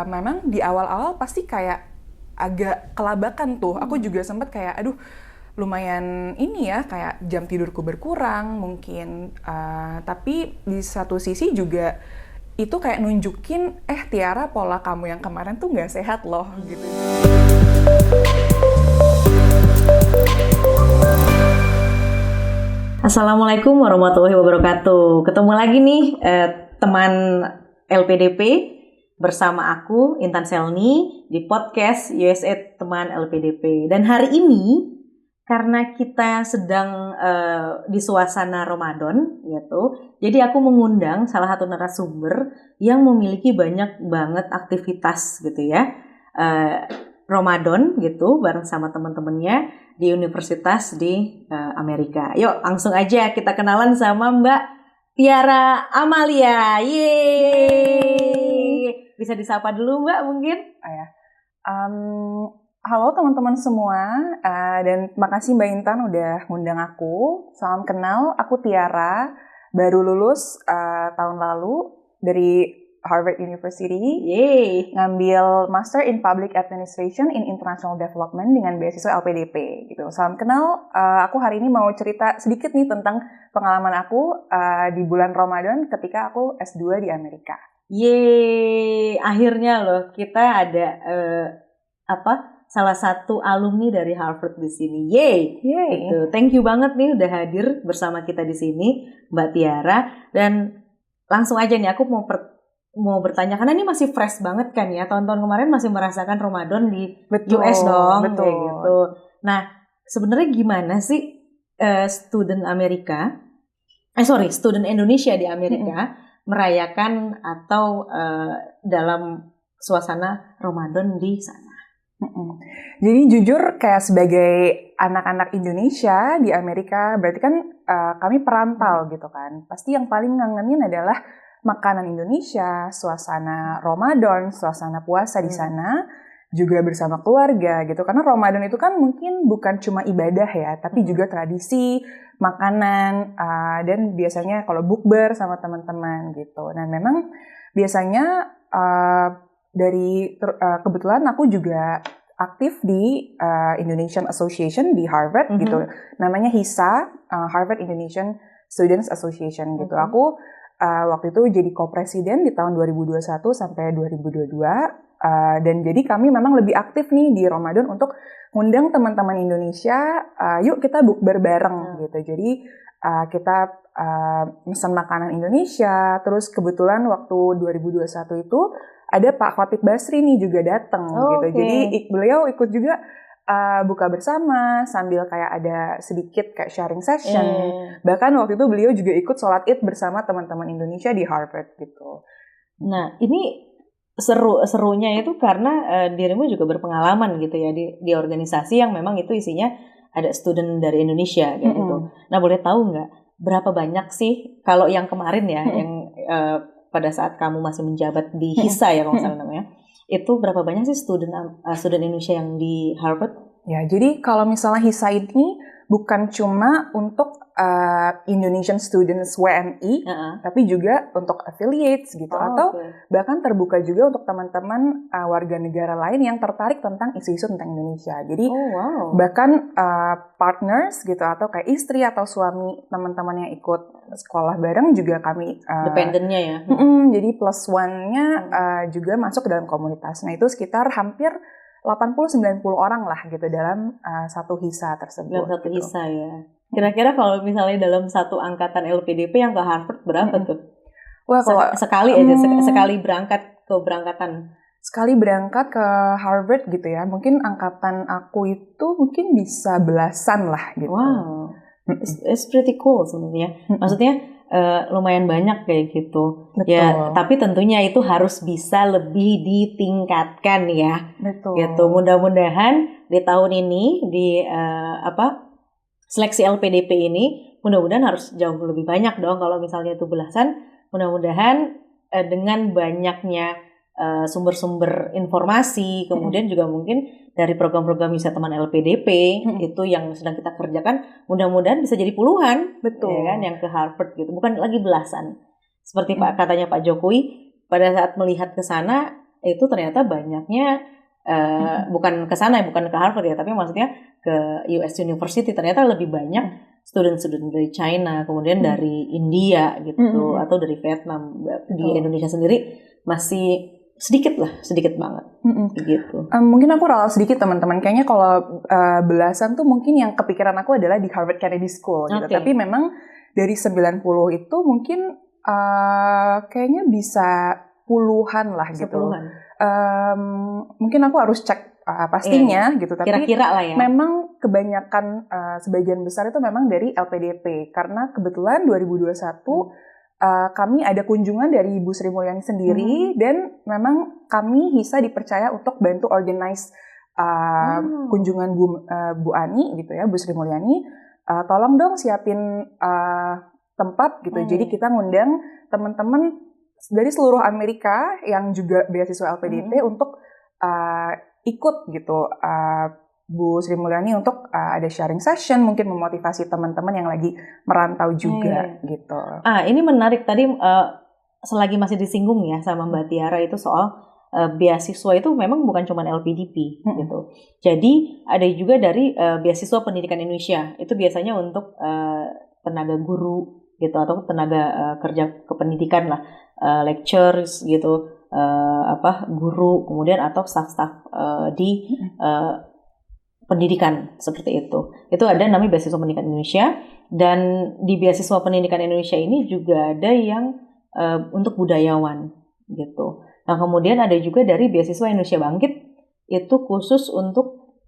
Memang di awal-awal pasti kayak agak kelabakan tuh. Aku juga sempat kayak, aduh lumayan ini ya, kayak jam tidurku berkurang mungkin. Tapi di satu sisi juga itu kayak nunjukin, Tiara, pola kamu yang kemarin tuh nggak sehat loh gitu. Assalamualaikum warahmatullahi wabarakatuh. Ketemu lagi nih teman LPDP bersama aku Intan Selni di podcast USA Teman LPDP. Dan hari ini karena kita sedang di suasana Ramadan gitu, jadi aku mengundang salah satu narasumber yang memiliki banyak banget aktivitas gitu ya. Ramadan gitu bareng sama teman-temannya di universitas di Amerika. Yuk langsung aja kita kenalan sama Mbak Tiara Amalia. Yeay. Bisa disapa dulu Mbak mungkin? Halo teman-teman semua, dan makasih Mbak Intan udah ngundang aku. Salam kenal, aku Tiara, baru lulus tahun lalu dari Harvard University. Yeay. Ngambil Master in Public Administration in International Development dengan beasiswa LPDP gitu. Salam kenal, aku hari ini mau cerita sedikit nih tentang pengalaman aku di bulan Ramadan ketika aku S2 di Amerika. Yeay, akhirnya loh kita ada salah satu alumni dari Harvard di sini. Yeay. Gitu. Thank you banget nih udah hadir bersama kita di sini Mbak Tiara. Dan langsung aja nih aku mau bertanya, karena ini masih fresh banget kan ya, tahun-tahun kemarin masih merasakan Ramadan di US dong, betul. Kayak gitu. Nah, sebenarnya gimana sih student Indonesia di Amerika merayakan atau dalam suasana Ramadan di sana? Jadi jujur kayak sebagai anak-anak Indonesia di Amerika, berarti kan kami perantau gitu kan, pasti yang paling ngangenin adalah makanan Indonesia, suasana Ramadan, suasana puasa di sana, juga bersama keluarga gitu. Karena Ramadan itu kan mungkin bukan cuma ibadah ya, tapi juga tradisi, makanan, dan biasanya kalau bukber sama teman-teman gitu. Nah memang biasanya kebetulan aku juga aktif di Indonesian Association di Harvard gitu. Namanya HISA, Harvard Indonesian Students Association gitu. Aku waktu itu jadi co-presiden di tahun 2021 sampai 2022, dan jadi kami memang lebih aktif nih di Ramadan untuk ngundang teman-teman Indonesia, yuk kita bukber bareng gitu. Jadi kita pesan makanan Indonesia, terus kebetulan waktu 2021 itu ada Pak Khatib Basri nih juga datang gitu. Jadi beliau ikut juga buka bersama sambil kayak ada sedikit kayak sharing session. Bahkan waktu itu beliau juga ikut sholat Id bersama teman-teman Indonesia di Harvard gitu. Nah, ini serunya itu karena dirimu juga berpengalaman gitu ya di organisasi yang memang itu isinya ada student dari Indonesia gitu. Nah, boleh tahu nggak berapa banyak sih kalau yang kemarin ya yang pada saat kamu masih menjabat di HISA ya kalau nggak salah namanya, itu berapa banyak sih student Indonesia yang di Harvard? Ya, jadi kalau misalnya HISA ini bukan cuma untuk Indonesian students WNI, tapi juga untuk affiliates gitu, atau bahkan terbuka juga untuk teman-teman warga negara lain yang tertarik tentang isu-isu tentang Indonesia. Jadi bahkan partners gitu, atau kayak istri atau suami teman-teman yang ikut sekolah bareng juga kami dependennya ya. Jadi plus one-nya juga masuk ke dalam komunitas. Nah itu sekitar hampir 80-90 orang lah gitu dalam satu HISA tersebut. Dalam satu gitu. HISA ya. Kira-kira kalau misalnya dalam satu angkatan LPDP yang ke Harvard berapa tuh? Wah, kalau sekali aja, sekali berangkat ke berangkatan. Sekali berangkat ke Harvard gitu ya, mungkin angkatan aku itu mungkin bisa belasan lah gitu. Wow, it's pretty cool sebenarnya. Maksudnya lumayan banyak kayak gitu. Betul. Ya, tapi tentunya itu harus bisa lebih ditingkatkan ya. Betul. Gitu. Mudah-mudahan di tahun ini di seleksi LPDP ini mudah-mudahan harus jauh lebih banyak dong. Kalau misalnya itu belasan, mudah-mudahan dengan banyaknya sumber-sumber informasi, kemudian juga mungkin dari program-program Wisata Teman LPDP itu yang sedang kita kerjakan, mudah-mudahan bisa jadi puluhan, betul ya kan, yang ke Harvard gitu, bukan lagi belasan. Seperti katanya Pak Jokowi, pada saat melihat ke sana itu ternyata banyaknya bukan ke sana, bukan ke Harvard ya, tapi maksudnya ke US University ternyata lebih banyak student-student dari China, kemudian dari India gitu, atau dari Vietnam. Di Indonesia sendiri masih sedikit banget gitu. Mungkin aku ralat sedikit teman-teman, kayaknya kalau belasan tuh mungkin yang kepikiran aku adalah di Harvard Kennedy School gitu. Tapi memang dari 90 itu mungkin kayaknya bisa puluhan lah gitu. Mungkin aku harus cek pastinya gitu, tapi kira-kira lah ya. Memang kebanyakan sebagian besar itu memang dari LPDP, karena kebetulan 2021 kami ada kunjungan dari Ibu Sri Mulyani sendiri, dan memang kami HISA dipercaya untuk bantu organize kunjungan Bu Ani gitu ya, Bu Sri Mulyani, tolong dong siapin tempat gitu. Jadi kita ngundang teman-teman dari seluruh Amerika yang juga beasiswa LPDP untuk ikut gitu, Bu Sri Mulyani untuk ada sharing session, mungkin memotivasi teman-teman yang lagi merantau juga gitu. Ini menarik tadi selagi masih disinggung ya sama Mbak Tiara itu soal beasiswa itu memang bukan cuma LPDP gitu. Jadi ada juga dari beasiswa pendidikan Indonesia, itu biasanya untuk tenaga guru gitu atau tenaga kerja kependidikan lah, lectures gitu, guru, kemudian atau staff-staff di pendidikan seperti itu. Itu ada namanya beasiswa pendidikan Indonesia, dan di beasiswa pendidikan Indonesia ini juga ada yang untuk budayawan gitu. Nah, kemudian ada juga dari beasiswa Indonesia Bangkit, itu khusus untuk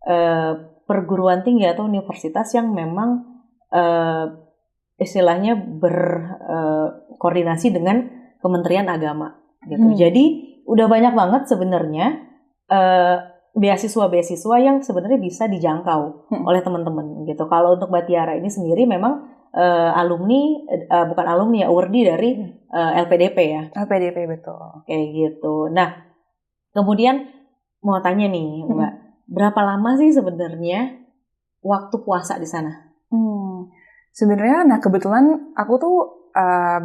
perguruan tinggi atau universitas yang memang istilahnya berkoordinasi dengan Kementerian Agama gitu. Jadi udah banyak banget sebenarnya beasiswa-beasiswa yang sebenarnya bisa dijangkau oleh teman-teman gitu. Kalau untuk Mbak Tiara ini sendiri memang bukan alumni ya, awardee dari LPDP ya. LPDP betul. Kayak gitu. Nah, kemudian mau tanya nih Mbak, berapa lama sih sebenarnya waktu puasa di sana? Sebenarnya, nah kebetulan aku tuh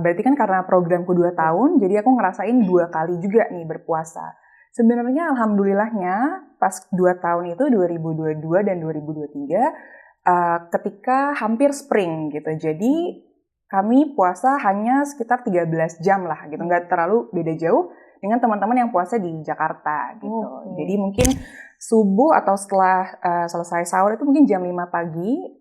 berarti kan karena programku 2 tahun, jadi aku ngerasain 2 kali juga nih berpuasa. Sebenarnya alhamdulillahnya pas 2 tahun itu 2022 dan 2023 ketika hampir spring gitu. Jadi kami puasa hanya sekitar 13 jam lah gitu, nggak terlalu beda jauh dengan teman-teman yang puasa di Jakarta gitu. Jadi mungkin subuh atau setelah selesai sahur itu mungkin jam 5 pagi,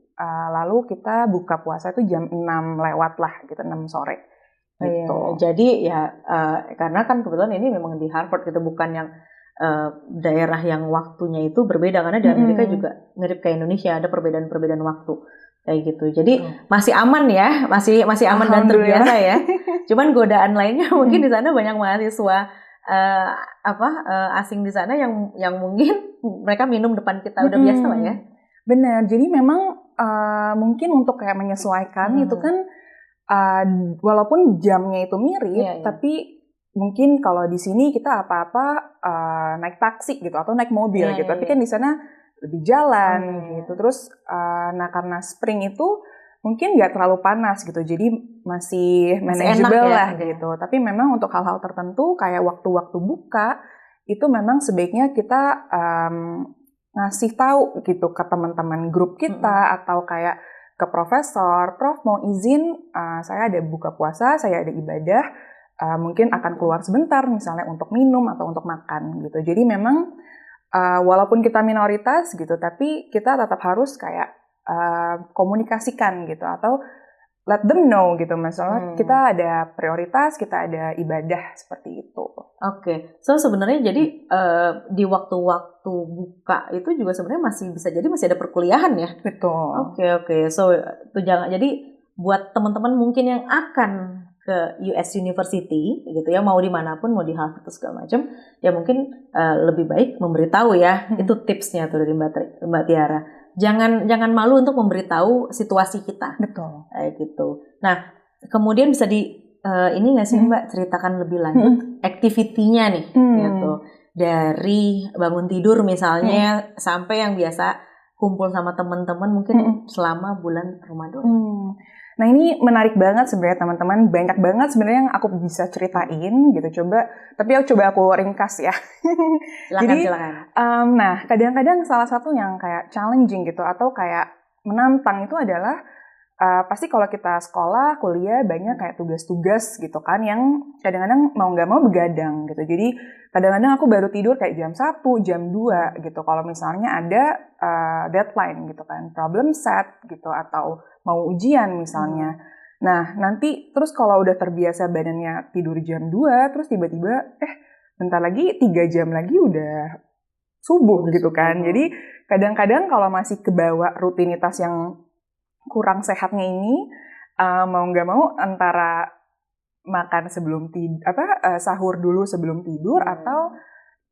lalu kita buka puasa itu jam 6 lewat lah gitu, 6 sore. Gitu. Jadi ya karena kan kebetulan ini memang di Harvard gitu, bukan yang daerah yang waktunya itu berbeda, karena di Amerika juga mirip kayak Indonesia, ada perbedaan-perbedaan waktu kayak gitu. Jadi masih aman ya, masih aman dan terbiasa ya. Cuman godaan lainnya mungkin di sana banyak mahasiswa asing di sana yang mungkin mereka minum depan kita udah biasa lah ya. Benar. Jadi memang mungkin untuk kayak menyesuaikan itu kan walaupun jamnya itu mirip, tapi mungkin kalau di sini kita apa-apa naik taksi gitu atau naik mobil gitu. Tapi kan di sana lebih jalan gitu. Terus nah karena spring itu mungkin nggak terlalu panas gitu, jadi masih manageable lah gitu. Tapi memang untuk hal-hal tertentu kayak waktu-waktu buka itu memang sebaiknya kita ngasih tahu gitu ke teman-teman grup kita atau kayak ke profesor, Prof mau izin saya ada buka puasa, saya ada ibadah, mungkin akan keluar sebentar misalnya untuk minum atau untuk makan gitu. Jadi memang walaupun kita minoritas gitu, tapi kita tetap harus kayak komunikasikan gitu atau let them know gitu, misalnya kita ada prioritas, kita ada ibadah seperti itu. Oke. So sebenarnya jadi di waktu-waktu buka itu juga sebenarnya masih bisa jadi masih ada perkuliahan ya. Betul. Oke. So itu jangan, jadi buat teman-teman mungkin yang akan ke US University gitu ya, mau dimanapun, mau di Harvard atau segala macam, ya mungkin lebih baik memberitahu ya. Itu tipsnya tuh dari Mbak Tiara. Jangan malu untuk memberitahu situasi kita. Betul. Kayak gitu. Nah, kemudian bisa ini nggak sih Mbak ceritakan lebih lanjut aktivitinya nih, gitu. Dari bangun tidur misalnya sampai yang biasa kumpul sama teman-teman mungkin selama bulan Ramadan. Nah ini menarik banget sebenarnya teman-teman, banyak banget sebenarnya yang aku bisa ceritain gitu. Tapi aku ringkas ya. Silakan. Nah kadang-kadang salah satu yang kayak challenging gitu atau kayak menantang itu adalah pasti kalau kita sekolah, kuliah banyak kayak tugas-tugas gitu kan yang kadang-kadang mau nggak mau begadang gitu. Jadi kadang-kadang aku baru tidur kayak jam 1, jam 2 gitu. Kalau misalnya ada deadline gitu kan, problem set gitu atau mau ujian misalnya. Nah nanti terus kalau udah terbiasa badannya tidur jam 2, terus tiba-tiba bentar lagi 3 jam lagi udah subuh gitu kan. Jadi kadang-kadang kalau masih kebawa rutinitas yang kurang sehatnya ini, mau nggak mau antara makan sebelum sahur dulu sebelum tidur atau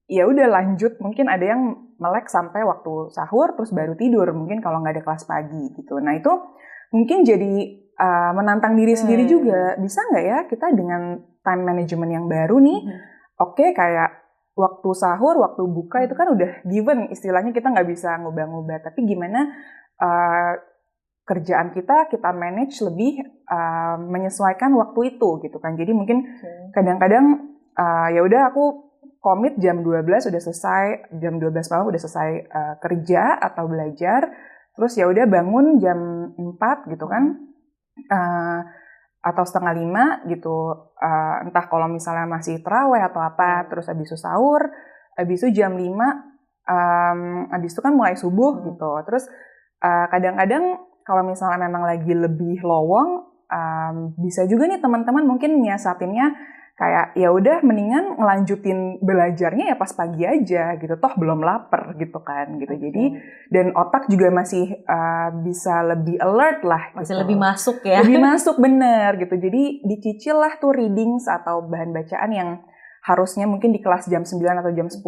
ya udah lanjut, mungkin ada yang melek sampai waktu sahur terus baru tidur mungkin kalau nggak ada kelas pagi gitu. Nah itu mungkin jadi menantang diri sendiri juga, bisa nggak ya kita dengan time management yang baru nih, oke, kayak waktu sahur, waktu buka itu kan udah given, istilahnya kita nggak bisa ngubah-ngubah, tapi gimana kerjaan kita manage lebih menyesuaikan waktu itu gitu kan. Jadi mungkin kadang-kadang ya udah aku komit jam 12 udah selesai, jam 12 malam udah selesai kerja atau belajar, terus ya udah bangun jam 4 gitu kan, atau setengah 5 gitu, entah kalau misalnya masih tarawih atau apa, terus habis itu sahur, habis itu jam 5, habis itu kan mulai subuh gitu. Terus kadang-kadang kalau misalnya memang lagi lebih lowong, bisa juga nih teman-teman mungkin nyiasatinnya kayak ya udah mendingan ngelanjutin belajarnya ya pas pagi aja gitu, toh belum lapar gitu kan gitu. Jadi dan otak juga masih bisa lebih alert lah, masih gitu. Lebih masuk ya. Lebih masuk bener gitu. Jadi dicicil lah tuh readings atau bahan bacaan yang harusnya mungkin di kelas jam 9 atau jam 10,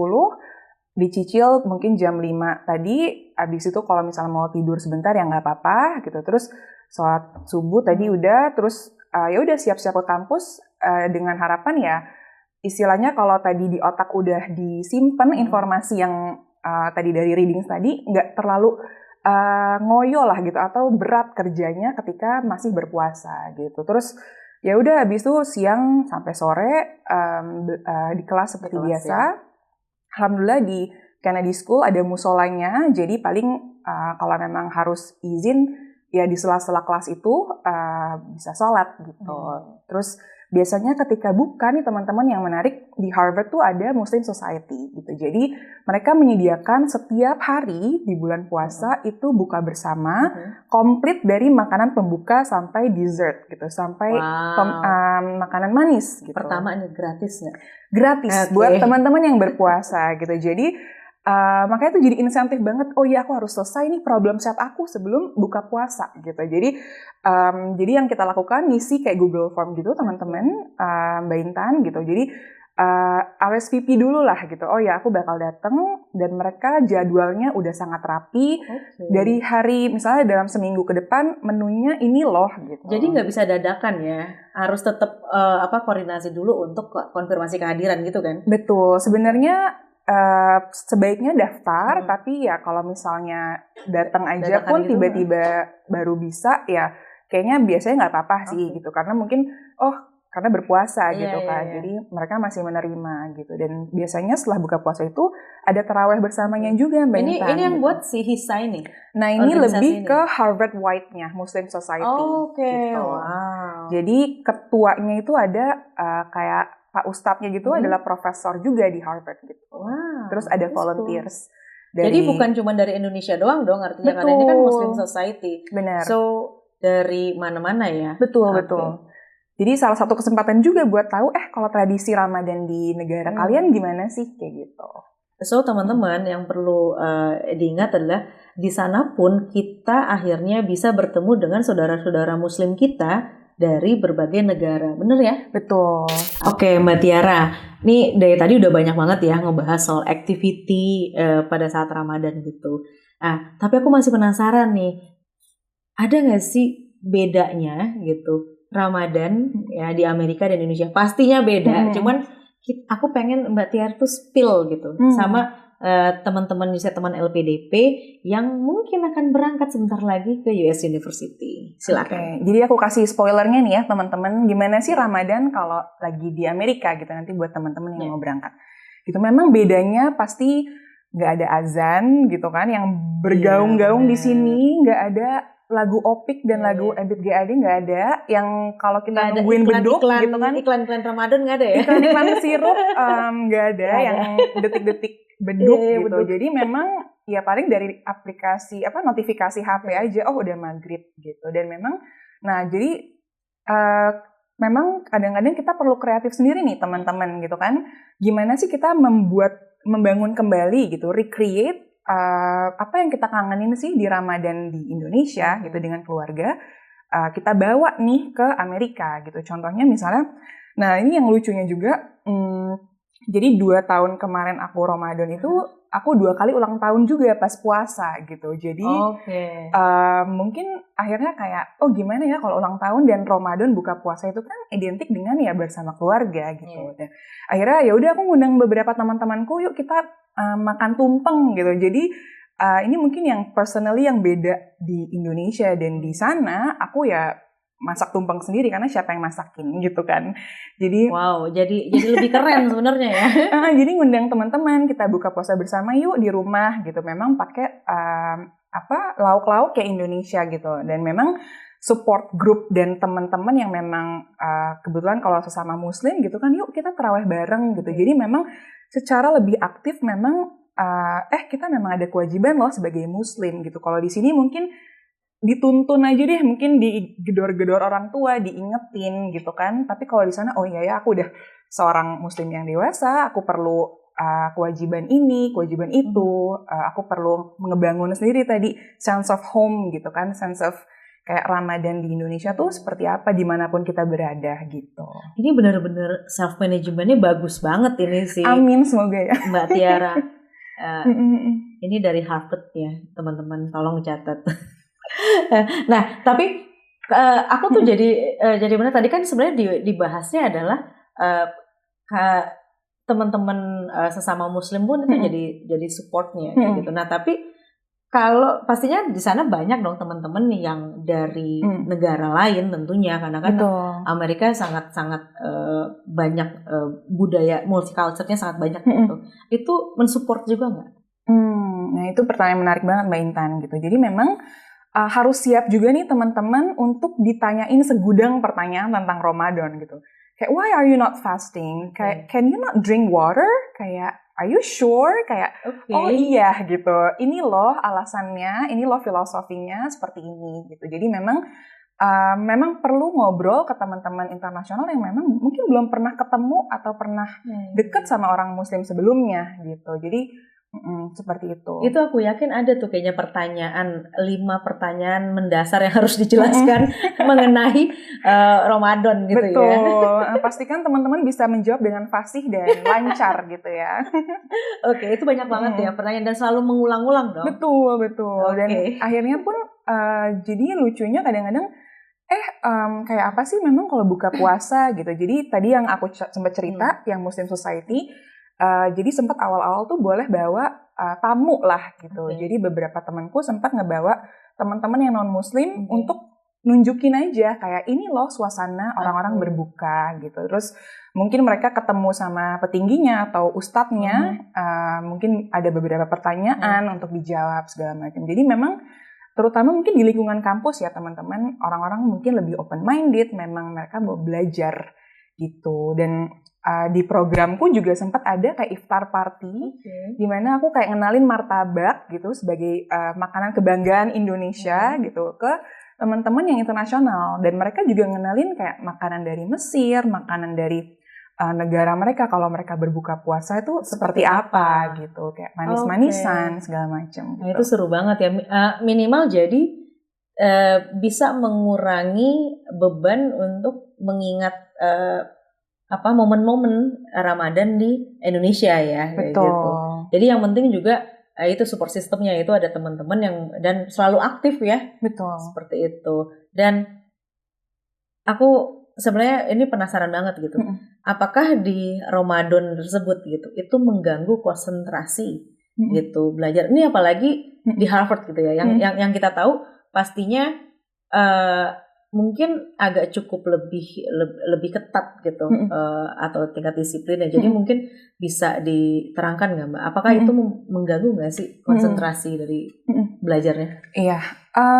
dicicil mungkin jam 5 tadi, abis itu kalau misalnya mau tidur sebentar ya nggak apa-apa gitu. Terus sholat subuh tadi udah, terus ya udah siap-siap ke kampus dengan harapan ya istilahnya kalau tadi di otak udah disimpan informasi yang tadi dari readings tadi, nggak terlalu ngoyo lah gitu atau berat kerjanya ketika masih berpuasa gitu. Terus ya udah habis itu siang sampai sore di kelas seperti biasa. Ya. Alhamdulillah di Kennedy School ada musolanya, jadi paling kalau memang harus izin ya di sela-sela kelas itu bisa sholat gitu. Terus biasanya ketika buka nih teman-teman yang menarik, di Harvard tuh ada Muslim Society gitu. Jadi mereka menyediakan setiap hari di bulan puasa itu buka bersama, komplit dari makanan pembuka sampai dessert gitu, sampai makanan manis gitu. Pertama ini gratis nggak? Gratis buat teman-teman yang berpuasa gitu. Jadi makanya itu jadi insentif banget. Oh iya, aku harus selesai nih problem set aku sebelum buka puasa gitu. Jadi yang kita lakukan ngisi kayak Google Form gitu teman-teman, Mbak Intan gitu. Jadi RSVP dulu lah gitu. Oh ya, aku bakal datang dan mereka jadwalnya udah sangat rapi. Dari hari misalnya dalam seminggu ke depan menunya ini loh gitu. Jadi nggak bisa dadakan ya, harus tetap koordinasi dulu untuk konfirmasi kehadiran gitu kan? Betul. Sebenarnya sebaiknya daftar, tapi ya kalau misalnya datang aja dadakan pun gitu tiba-tiba baru bisa ya kayaknya biasanya nggak apa-apa sih gitu, karena mungkin karena berpuasa gitu kan. Jadi mereka masih menerima gitu, dan biasanya setelah buka puasa itu ada taraweh bersamanya juga Mbak Intan. Ini yang gitu. Buat si Hisa ini? Nah ini lebih ke Harvard White-nya, Muslim Society. Gitu. Wow. Jadi ketuanya itu ada kayak Pak Ustadznya gitu adalah profesor juga di Harvard gitu. Wow, terus ada volunteers. Jadi bukan cuma dari Indonesia doang dong artinya, karena ini kan Muslim Society. Benar. So dari mana-mana ya. Betul. Jadi salah satu kesempatan juga buat tahu kalau tradisi Ramadan di negara kalian gimana sih kayak gitu. So teman-teman yang perlu diingat adalah di sana pun kita akhirnya bisa bertemu dengan saudara-saudara Muslim kita dari berbagai negara, bener ya? Betul. Oke, Mbak Tiara, nih dari tadi udah banyak banget ya ngebahas soal activity pada saat Ramadan gitu. Nah, tapi aku masih penasaran nih, ada nggak sih bedanya gitu Ramadan ya di Amerika dan Indonesia? Pastinya beda, cuman aku pengen Mbak Tiara tuh spill gitu sama teman-teman teman LPDP yang mungkin akan berangkat sebentar lagi ke US University. Silakan. Jadi aku kasih spoilernya nih ya teman-teman, gimana sih Ramadan kalau lagi di Amerika gitu, nanti buat teman-teman yang mau berangkat. Gitu memang bedanya pasti nggak ada azan gitu kan, yang bergaung-gaung di sini, nggak ada lagu Opik dan lagu Ebit GAD, nggak ada. Yang kalau kita nungguin beduk gitu kan, iklan Ramadan nggak ada ya? Iklan sirup nggak ada, yang detik-detik beduk gitu. Beduk. Jadi memang ya paling dari aplikasi notifikasi HP aja, oh udah maghrib gitu. Dan memang, nah jadi memang kadang-kadang kita perlu kreatif sendiri nih teman-teman gitu kan. Gimana sih kita membangun kembali gitu, recreate apa yang kita kangenin sih di Ramadan di Indonesia gitu dengan keluarga, kita bawa nih ke Amerika gitu. Contohnya misalnya, nah ini yang lucunya juga, jadi 2 tahun kemarin aku Ramadan itu aku 2 kali ulang tahun juga pas puasa gitu. Jadi mungkin akhirnya kayak, oh gimana ya kalau ulang tahun dan Ramadan buka puasa itu kan identik dengan ya bersama keluarga gitu. Dan akhirnya ya udah aku ngundang beberapa teman-temanku, yuk kita makan tumpeng gitu. Jadi ini mungkin yang personally yang beda di Indonesia dan di sana aku ya masak tumpeng sendiri karena siapa yang masakin gitu kan. Jadi wow, jadi lebih keren sebenarnya ya. Jadi ngundang teman-teman, kita buka puasa bersama yuk di rumah gitu. Memang pakai lauk-lauk kayak Indonesia gitu. Dan memang support group dan teman-teman yang memang kebetulan kalau sesama muslim gitu kan, yuk kita tarawih bareng gitu. Jadi memang secara lebih aktif memang kita memang ada kewajiban loh sebagai muslim gitu. Kalau di sini mungkin dituntun aja deh, mungkin digedor-gedor orang tua, diingetin gitu kan. Tapi kalau di sana, oh iya ya aku udah seorang muslim yang dewasa, aku perlu kewajiban ini, kewajiban itu, aku perlu ngebangun sendiri tadi sense of home gitu kan, sense of kayak Ramadan di Indonesia tuh seperti apa dimanapun kita berada gitu. Ini benar-benar self managementnya bagus banget ini sih. Amin, semoga ya Mbak Tiara. Ini dari Harvard ya teman-teman, tolong catat. Nah tapi aku tuh jadi benar tadi kan sebenarnya dibahasnya adalah teman-teman sesama muslim pun itu jadi supportnya gitu. Nah tapi kalau pastinya di sana banyak dong teman-teman yang dari negara lain tentunya, karena kan Amerika sangat-sangat banyak budaya multiculturalnya sangat banyak gitu. Itu mensupport juga nggak? Nah itu pertanyaan menarik banget Mbak Intan gitu. Jadi memang harus siap juga nih teman-teman untuk ditanyain segudang pertanyaan tentang Ramadan gitu. Kayak why are you not fasting? Kayak can you not drink water? Kayak are you sure? Kayak oh iya gitu. Ini loh alasannya, ini loh filosofinya seperti ini gitu. Jadi memang perlu ngobrol ke teman-teman internasional yang memang mungkin belum pernah ketemu atau pernah deket sama orang muslim sebelumnya gitu. Jadi seperti itu. Itu aku yakin ada tuh kayaknya 5 pertanyaan mendasar yang harus dijelaskan mengenai Ramadan gitu. Betul. Ya. Betul. Pastikan teman-teman bisa menjawab dengan fasih dan lancar gitu ya. Oke, itu banyak banget ya pertanyaan dan selalu mengulang-ulang dong. Betul. Dan akhirnya pun jadi lucunya kadang-kadang kayak apa sih memang kalau buka puasa gitu. Jadi tadi yang aku sempat cerita yang Muslim Society, jadi sempat awal-awal tuh boleh bawa tamu lah gitu. Jadi beberapa temanku sempat ngebawa teman-teman yang non-muslim untuk nunjukin aja kayak ini loh suasana orang-orang berbuka gitu. Terus mungkin mereka ketemu sama petingginya atau ustadznya, mungkin ada beberapa pertanyaan untuk dijawab segala macam. Jadi memang terutama mungkin di lingkungan kampus ya teman-teman, orang-orang mungkin lebih open-minded, memang mereka mau belajar gitu. Dan di programku juga sempat ada kayak iftar party, di mana aku kayak ngenalin martabak gitu sebagai makanan kebanggaan Indonesia gitu ke teman-teman yang internasional. Dan mereka juga ngenalin kayak makanan dari Mesir, makanan dari negara mereka kalau mereka berbuka puasa itu seperti apa gitu, kayak manis-manisan segala macam. Nah, itu seru banget ya. Minimal jadi bisa mengurangi beban untuk mengingat momen-momen Ramadan di Indonesia ya. Betul. Gitu. Jadi yang penting juga itu support sistemnya, itu ada teman-teman yang dan selalu aktif ya. Betul. Seperti itu. Dan aku sebenarnya ini penasaran banget gitu. Apakah di Ramadan tersebut gitu itu mengganggu konsentrasi gitu belajar. Ini apalagi di Harvard gitu ya, yang kita tahu pastinya mungkin agak cukup lebih ketat gitu atau tingkat disiplinnya. Jadi mungkin bisa diterangkan nggak Mbak? Apakah itu mengganggu nggak sih konsentrasi dari belajarnya? Iya,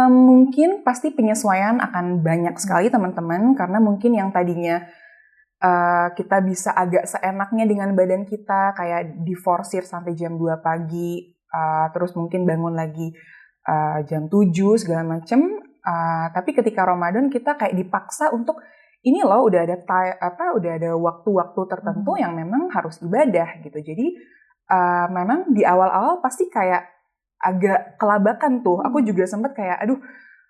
mungkin pasti penyesuaian akan banyak sekali teman-teman, karena mungkin yang tadinya kita bisa agak seenaknya dengan badan kita, kayak diforsir sampai jam 2 pagi, terus mungkin bangun lagi jam 7 segala macem. Tapi ketika Ramadan kita kayak dipaksa untuk ini loh udah ada waktu-waktu tertentu yang memang harus ibadah gitu. Jadi memang di awal-awal pasti kayak agak kelabakan tuh. Aku juga sempat kayak aduh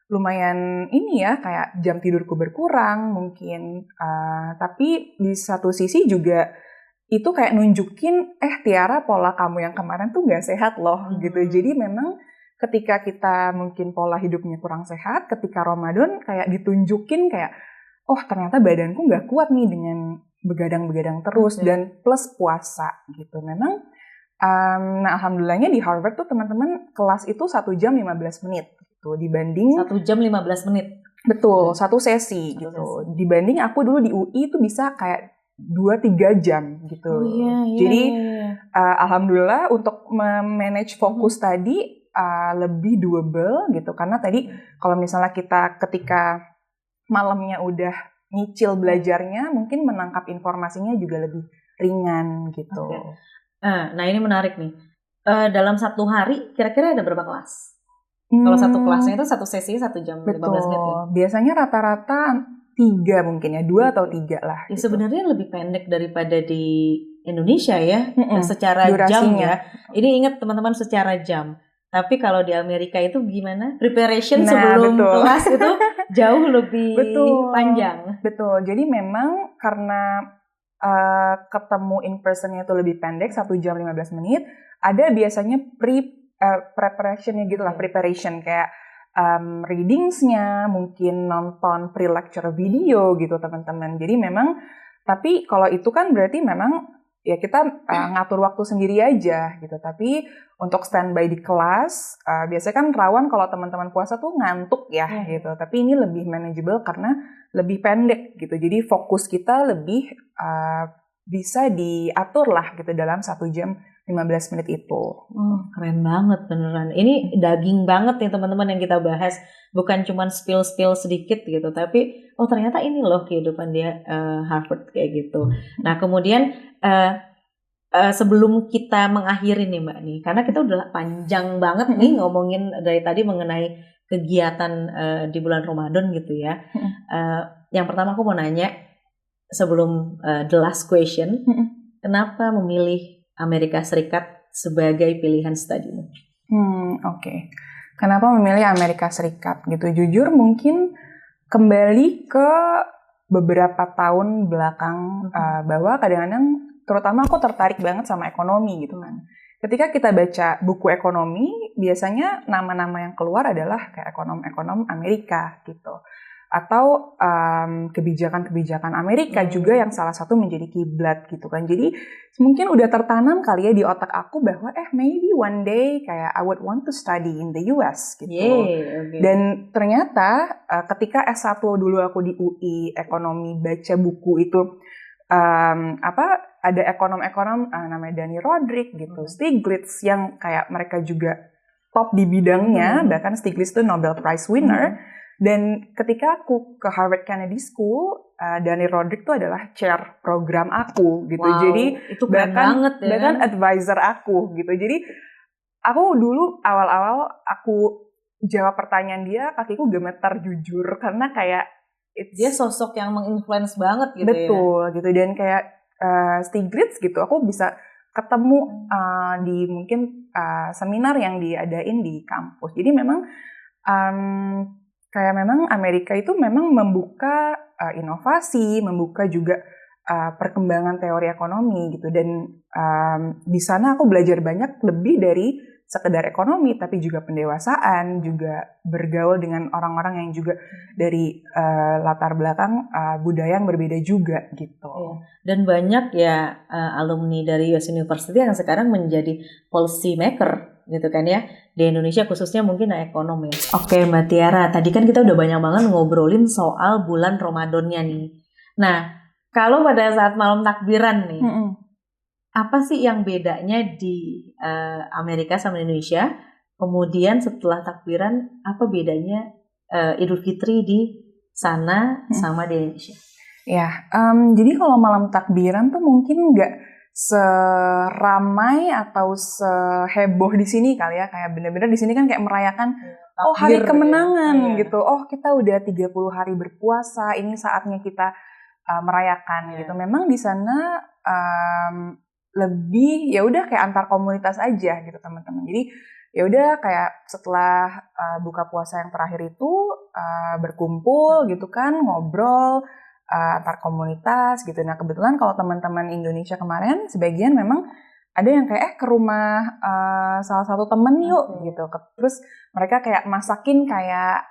lumayan ini ya, kayak jam tidurku berkurang mungkin, tapi di satu sisi juga itu kayak nunjukin Tiara, pola kamu yang kemarin tuh gak sehat loh gitu. Jadi memang ketika kita mungkin pola hidupnya kurang sehat, ketika Ramadan kayak ditunjukin kayak oh ternyata badanku gak kuat nih dengan begadang-begadang terus, dan plus puasa gitu. Memang nah alhamdulillahnya di Harvard tuh teman-teman kelas itu 1 jam 15 menit gitu, dibanding 1 jam 15 menit. Betul, satu sesi gitu. Dibanding aku dulu di UI itu bisa kayak 2-3 jam gitu. Jadi alhamdulillah untuk manage fokus tadi lebih doable gitu, karena tadi kalau misalnya kita ketika malamnya udah nyicil belajarnya, mungkin menangkap informasinya juga lebih ringan gitu. Nah ini menarik nih. Dalam satu hari kira-kira ada berapa kelas? Kalau satu kelasnya itu satu sesi 1 jam 15 menit ya? Biasanya rata-rata 3 mungkin ya, 2 atau 3 lah. Ya gitu. Sebenarnya lebih pendek daripada di Indonesia ya, secara durasinya. Jam ya. Ini ingat teman-teman secara jam. Tapi kalau di Amerika itu gimana? Preparation sebelum kelas itu jauh lebih panjang. Betul, jadi memang karena ketemu in personnya itu lebih pendek, 1 jam 15 menit, ada biasanya preparation-nya gitu lah, preparation kayak readings-nya, mungkin nonton pre-lecture video gitu teman-teman. Jadi memang, tapi kalau itu kan berarti memang ya kita ngatur waktu sendiri aja gitu. Tapi untuk standby di kelas, biasanya kan rawan kalau teman-teman puasa tuh ngantuk ya gitu. Tapi ini lebih manageable karena lebih pendek gitu. Jadi fokus kita lebih bisa diatur lah gitu dalam 1 jam 15 menit itu. Keren banget beneran. Ini daging banget nih teman-teman yang kita bahas. Bukan cuma spill sedikit gitu, tapi ternyata ini loh kehidupan dia Harvard kayak gitu. Nah kemudian sebelum kita mengakhiri nih Mbak nih, karena kita udah panjang banget nih ngomongin dari tadi mengenai kegiatan di bulan Ramadan gitu ya. Yang pertama aku mau nanya sebelum the last question, kenapa memilih Amerika Serikat sebagai pilihan studimu? Oke. Kenapa memilih Amerika Serikat gitu? Jujur mungkin kembali ke beberapa tahun belakang, bahwa kadang-kadang terutama aku tertarik banget sama ekonomi gitu kan. Ketika kita baca buku ekonomi, biasanya nama-nama yang keluar adalah kayak ekonom-ekonom Amerika gitu. Atau kebijakan-kebijakan Amerika juga yang salah satu menjadi kiblat gitu kan. Jadi mungkin udah tertanam kali ya di otak aku bahwa maybe one day kayak I would want to study in the US gitu. Dan ternyata ketika S1 dulu aku di UI ekonomi, baca buku itu ada ekonom-ekonom namanya Danny Rodrik gitu, Stiglitz yang kayak mereka juga top di bidangnya, bahkan Stiglitz itu Nobel Prize winner. Dan ketika aku ke Harvard Kennedy School, Danny Rodrik itu adalah chair program aku gitu. Wow, jadi itu bahkan advisor aku gitu. Jadi aku dulu awal-awal aku jawab pertanyaan dia, kakiku gemetar jujur karena kayak dia sosok yang menginfluence banget gitu. Betul gitu, dan kayak Stiglitz gitu, aku bisa ketemu di mungkin seminar yang diadain di kampus. Jadi memang kayak memang Amerika itu memang membuka inovasi, membuka juga perkembangan teori ekonomi gitu. Dan di sana aku belajar banyak lebih dari sekedar ekonomi, tapi juga pendewasaan, juga bergaul dengan orang-orang yang juga dari latar belakang budaya yang berbeda juga gitu. Iya. Dan banyak ya alumni dari US University yang sekarang menjadi policy maker gitu kan ya, di Indonesia khususnya mungkin ekonomi. Oke Mbak Tiara, tadi kan kita udah banyak banget ngobrolin soal bulan Ramadannya nih. Nah, kalau pada saat malam takbiran nih, apa sih yang bedanya di Amerika sama Indonesia? Kemudian setelah takbiran, apa bedanya Idul Fitri di sana sama di Indonesia? Ya, jadi kalau malam takbiran tuh mungkin nggak seramai atau seheboh di sini kali ya. Kayak bener-bener di sini kan kayak merayakan hari kemenangan gitu. Oh, kita udah 30 hari berpuasa, ini saatnya kita merayakan gitu. Memang di sana lebih ya udah kayak antar komunitas aja gitu teman-teman. Jadi ya udah kayak setelah buka puasa yang terakhir itu berkumpul gitu kan, ngobrol antar komunitas gitu. Nah kebetulan kalau teman-teman Indonesia kemarin sebagian memang ada yang kayak ke rumah salah satu temen yuk gitu. Terus mereka kayak masakin kayak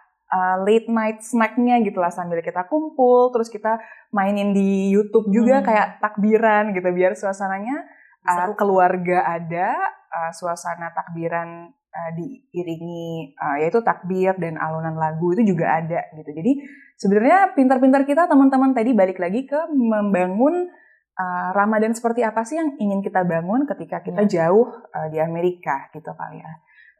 late night snacknya gitu lah sambil kita kumpul. Terus kita mainin di YouTube juga kayak takbiran gitu biar suasananya keluarga ada, suasana takbiran diiringi yaitu takbir dan alunan lagu itu juga ada gitu. Jadi sebenarnya pintar-pintar kita teman-teman tadi balik lagi ke membangun Ramadan seperti apa sih yang ingin kita bangun ketika kita jauh di Amerika gitu kali ya.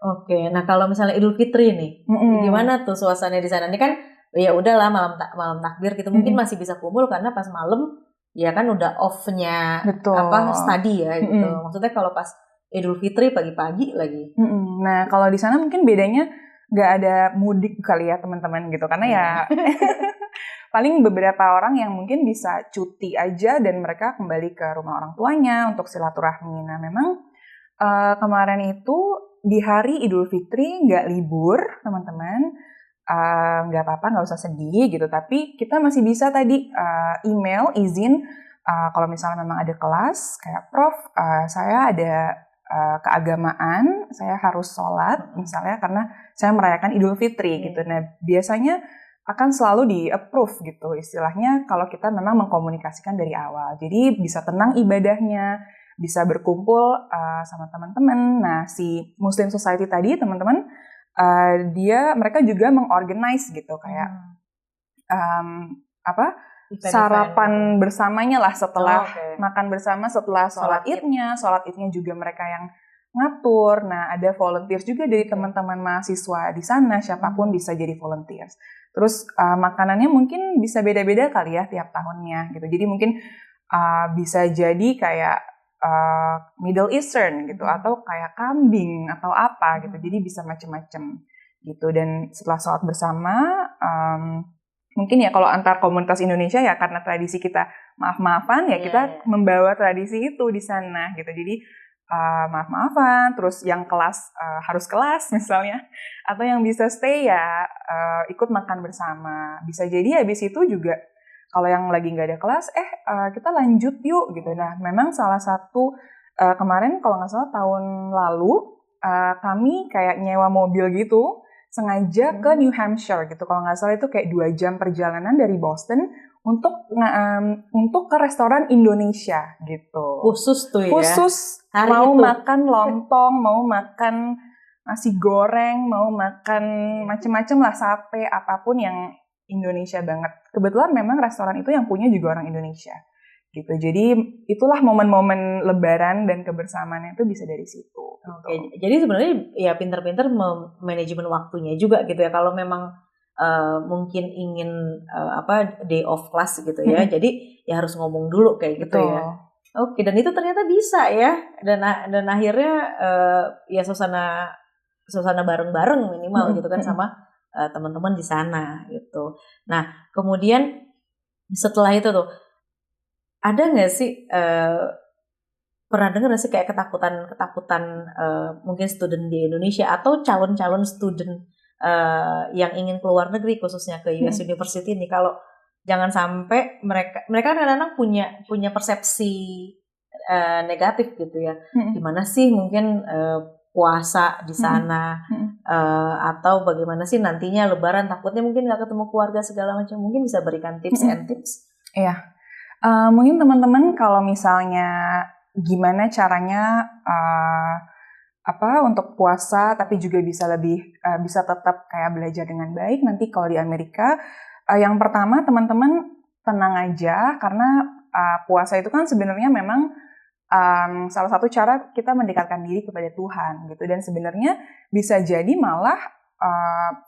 Oke, nah kalau misalnya Idul Fitri nih, gimana tuh suasananya di sana? Ini kan ya udahlah malam takbir gitu, mungkin masih bisa kumpul karena pas malam ya kan udah off-nya study ya gitu. Maksudnya kalau pas Idul Fitri pagi-pagi lagi. Nah kalau di sana mungkin bedanya nggak ada mudik kali ya teman-teman gitu, karena ya paling beberapa orang yang mungkin bisa cuti aja dan mereka kembali ke rumah orang tuanya untuk silaturahmi. Nah memang kemarin itu di hari Idul Fitri nggak libur teman-teman, nggak apa-apa, nggak usah sedih gitu, tapi kita masih bisa tadi email izin kalau misalnya memang ada kelas kayak Prof, saya ada keagamaan, saya harus sholat misalnya karena saya merayakan Idul Fitri gitu. Nah biasanya akan selalu di-approve gitu istilahnya kalau kita memang mengkomunikasikan dari awal. Jadi bisa tenang ibadahnya, bisa berkumpul sama teman-teman. Nah si Muslim Society tadi teman-teman, mereka juga mengorganize gitu kayak sarapan bersamanya lah setelah makan bersama setelah sholat idnya juga mereka yang ngatur. Nah ada volunteers juga dari teman-teman mahasiswa di sana, siapapun bisa jadi volunteers. Terus makanannya mungkin bisa beda-beda kali ya tiap tahunnya gitu. Jadi mungkin bisa jadi kayak Middle Eastern gitu atau kayak kambing atau apa gitu. Jadi bisa macam-macam gitu. Dan setelah sholat bersama mungkin ya kalau antar komunitas Indonesia ya karena tradisi kita maaf-maafan ya kita membawa tradisi itu di sana gitu. Jadi maaf-maafan, terus yang kelas harus kelas misalnya, atau yang bisa stay ya ikut makan bersama. Bisa jadi habis itu juga kalau yang lagi nggak ada kelas, kita lanjut yuk gitu. Nah memang salah satu kemarin kalau nggak salah tahun lalu kami kayak nyewa mobil gitu sengaja ke New Hampshire gitu. Kalau nggak salah itu kayak 2 jam perjalanan dari Boston untuk ke restoran Indonesia gitu. Khusus tuh ya. Khusus mau makan lontong, mau makan nasi goreng, mau makan macam-macam lah, sate, apapun yang Indonesia banget. Kebetulan memang restoran itu yang punya juga orang Indonesia. Gitu. Jadi itulah momen-momen lebaran dan kebersamaannya itu bisa dari situ. Oke. Jadi sebenarnya ya pintar-pintar manajemen waktunya juga gitu ya. Kalau memang mungkin ingin day off class gitu ya. Jadi ya harus ngomong dulu kayak gitu ya. Oke, dan itu ternyata bisa ya. Dan akhirnya ya suasana bareng-bareng minimal gitu kan sama teman-teman di sana gitu. Nah, kemudian setelah itu tuh ada nggak sih pernah dengar nggak sih kayak ketakutan mungkin student di Indonesia atau calon student yang ingin keluar negeri khususnya ke US University ini, kalau jangan sampai mereka kadang-kadang punya persepsi negatif gitu ya. Gimana sih mungkin puasa di sana atau bagaimana sih nantinya Lebaran, takutnya mungkin nggak ketemu keluarga segala macam. Mungkin bisa berikan tips and tips. Iya. Mungkin teman-teman kalau misalnya gimana caranya untuk puasa tapi juga bisa bisa tetap kayak belajar dengan baik nanti kalau di Amerika. Yang pertama teman-teman tenang aja karena puasa itu kan sebenarnya memang salah satu cara kita mendekatkan diri kepada Tuhan gitu, dan sebenarnya bisa jadi malah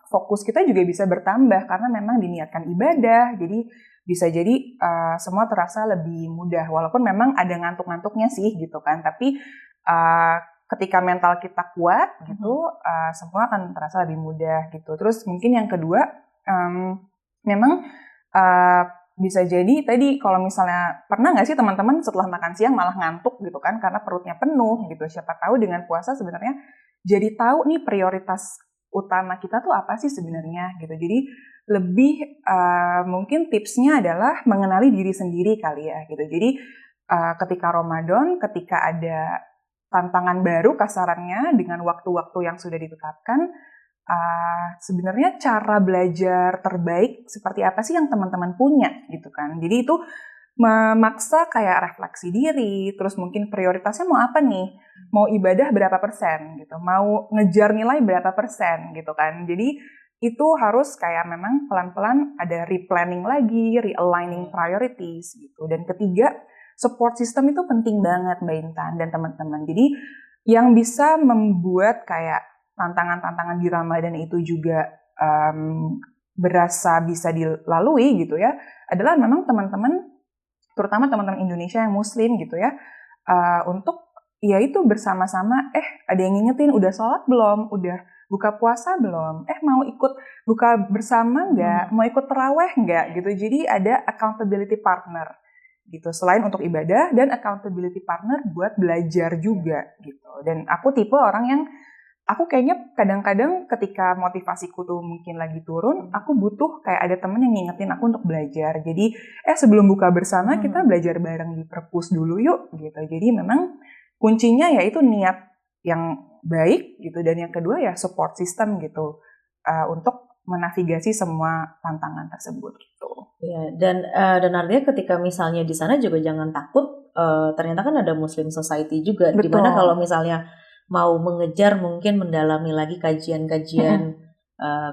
fokus kita juga bisa bertambah karena memang diniatkan ibadah, jadi bisa jadi semua terasa lebih mudah walaupun memang ada ngantuk-ngantuknya sih gitu kan, tapi ketika mental kita kuat gitu, semua akan terasa lebih mudah gitu. Terus mungkin yang kedua, memang bisa jadi tadi kalau misalnya pernah nggak sih teman-teman setelah makan siang malah ngantuk gitu kan karena perutnya penuh gitu. Siapa tahu dengan puasa sebenarnya jadi tahu nih prioritas utama kita tuh apa sih sebenarnya gitu. Jadi lebih mungkin tipsnya adalah mengenali diri sendiri kali ya gitu. Jadi ketika Ramadan, ketika ada tantangan baru kasarannya dengan waktu-waktu yang sudah ditetapkan, sebenarnya cara belajar terbaik seperti apa sih yang teman-teman punya gitu kan. Jadi itu memaksa kayak refleksi diri, terus mungkin prioritasnya mau apa nih, mau ibadah berapa persen gitu, mau ngejar nilai berapa persen gitu kan. Jadi itu harus kayak memang pelan-pelan ada replanning lagi, realigning priorities gitu. Dan ketiga, support system itu penting banget Mbak Intan dan teman-teman. Jadi yang bisa membuat kayak tantangan-tantangan di Ramadan itu juga berasa bisa dilalui gitu ya, adalah memang teman-teman, terutama teman-teman Indonesia yang Muslim gitu ya, untuk ya itu bersama-sama, ada yang ngingetin udah sholat belum, udah buka puasa belum, mau ikut buka bersama nggak, mau ikut taraweh nggak gitu. Jadi ada accountability partner gitu, selain untuk ibadah dan accountability partner buat belajar juga gitu. Dan aku tipe orang yang aku kayaknya kadang-kadang ketika motivasiku tuh mungkin lagi turun, aku butuh kayak ada temen yang ngingetin aku untuk belajar. Jadi sebelum buka bersama kita belajar bareng di perpus dulu yuk gitu. Jadi memang kuncinya ya itu niat yang baik gitu, dan yang kedua ya support system gitu untuk menavigasi semua tantangan tersebut gitu. Ya, dan artinya ketika misalnya di sana juga jangan takut, ternyata kan ada Muslim Society juga. Betul. Dimana kalau misalnya mau mengejar mungkin mendalami lagi kajian-kajian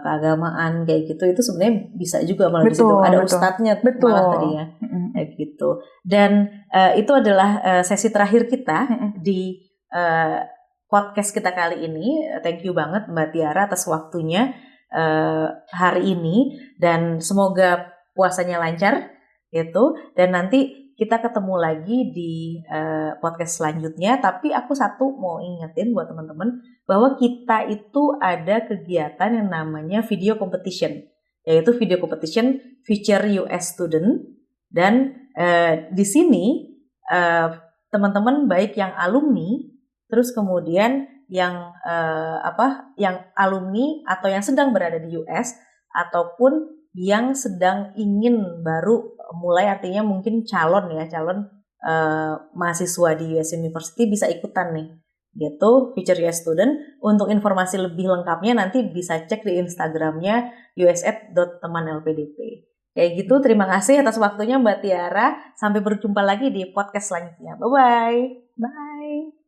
keagamaan kayak gitu, itu sebenarnya bisa juga malah di situ ada ustadznya malah tadi ya, kayak gitu. Dan itu adalah sesi terakhir kita di podcast kita kali ini. Thank you banget Mbak Tiara atas waktunya hari ini, dan semoga puasanya lancar gitu, dan nanti kita ketemu lagi di podcast selanjutnya. Tapi aku mau ingetin buat teman-teman bahwa kita itu ada kegiatan yang namanya video competition, yaitu video competition Future US Student. Dan di sini teman-teman baik yang alumni, terus kemudian yang yang alumni atau yang sedang berada di US, ataupun yang sedang ingin baru mulai, artinya mungkin calon mahasiswa di US University bisa ikutan nih gitu, Future US Student. Untuk informasi lebih lengkapnya nanti bisa cek di Instagramnya usa.temanlpdp. Kayak gitu, terima kasih atas waktunya Mbak Tiara. Sampai berjumpa lagi di podcast selanjutnya. Bye-bye. Bye.